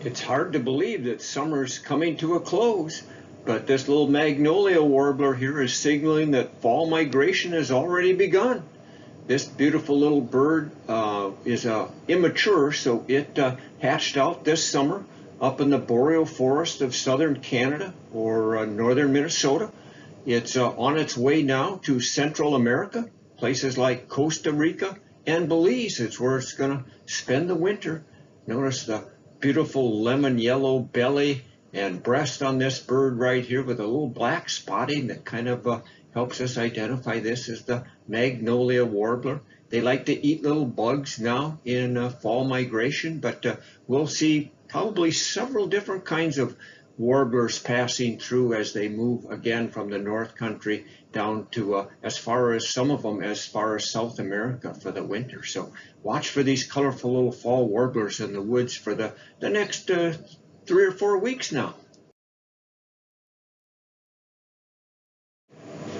It's hard to believe that summer's coming to a close, but this little Magnolia warbler here is signaling that fall migration has already begun. This beautiful little bird is immature, so it hatched out this summer up in the boreal forest of southern Canada or northern Minnesota. It's on its way now to Central America, places like Costa Rica and Belize. It's where it's going to spend the winter. Notice the beautiful lemon yellow belly and breast on this bird right here with a little black spotting that kind of helps us identify this as the Magnolia warbler. They like to eat little bugs now in fall migration, but we'll see probably several different kinds of warblers passing through as they move again from the North Country down to as far as some of them as far as South America for the winter. So watch for these colorful little fall warblers in the woods for the next 3 or 4 weeks now.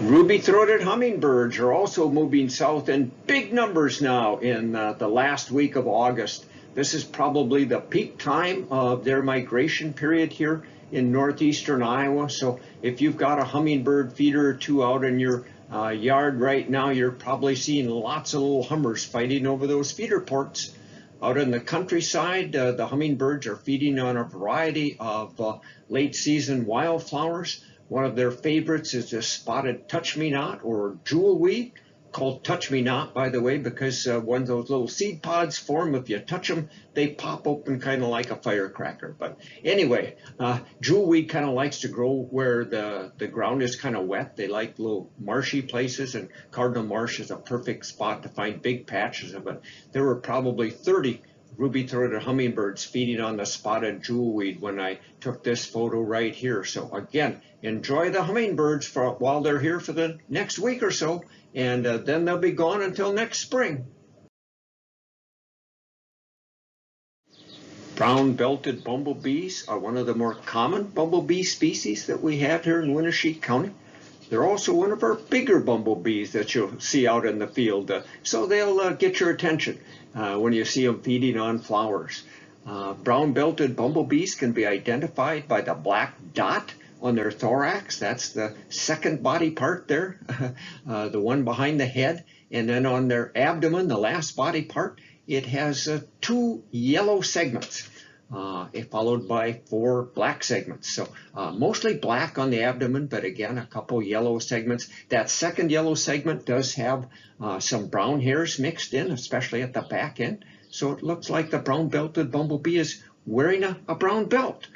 Ruby-throated hummingbirds are also moving south in big numbers now in the last week of August. This is probably the peak time of their migration period here in northeastern Iowa. So if you've got a hummingbird feeder or two out in your yard right now, you're probably seeing lots of little hummers fighting over those feeder ports. Out in the countryside, the hummingbirds are feeding on a variety of late season wildflowers. One of their favorites is the spotted touch-me-not or jewelweed, called touch-me-not, by the way, because when those little seed pods form, if you touch them, they pop open kind of like a firecracker. But anyway, jewelweed kind of likes to grow where the ground is kind of wet. They like little marshy places, and Cardinal Marsh is a perfect spot to find big patches of it. There were probably 30 ruby-throated hummingbirds feeding on the spotted jewelweed when I took this photo right here. So again, enjoy the hummingbirds while they're here for the next week or so, and then they'll be gone until next spring. Brown-belted bumblebees are one of the more common bumblebee species that we have here in Winneshiek County. They're also one of our bigger bumblebees that you'll see out in the field, so they'll get your attention when you see them feeding on flowers. Brown-belted bumblebees can be identified by the black dot on their thorax. That's the second body part there, the one behind the head. And then on their abdomen, the last body part, it has 2 yellow segments, followed by 4 black segments. So mostly black on the abdomen, but again, a couple yellow segments. That second yellow segment does have some brown hairs mixed in, especially at the back end. So it looks like the brown-belted bumblebee is wearing a brown belt.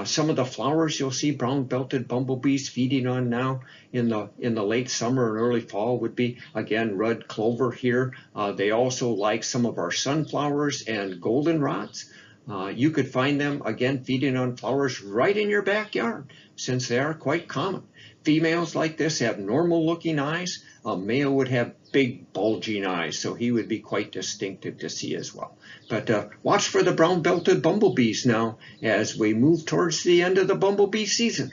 Some of the flowers you'll see brown-belted bumblebees feeding on now in the late summer and early fall would be, again, red clover here. They also like some of our sunflowers and goldenrods. You could find them, again, feeding on flowers right in your backyard, since they are quite common. Females like this have normal-looking eyes. A male would have big, bulging eyes, so he would be quite distinctive to see as well. But watch for the brown-belted bumblebees now as we move towards the end of the bumblebee season.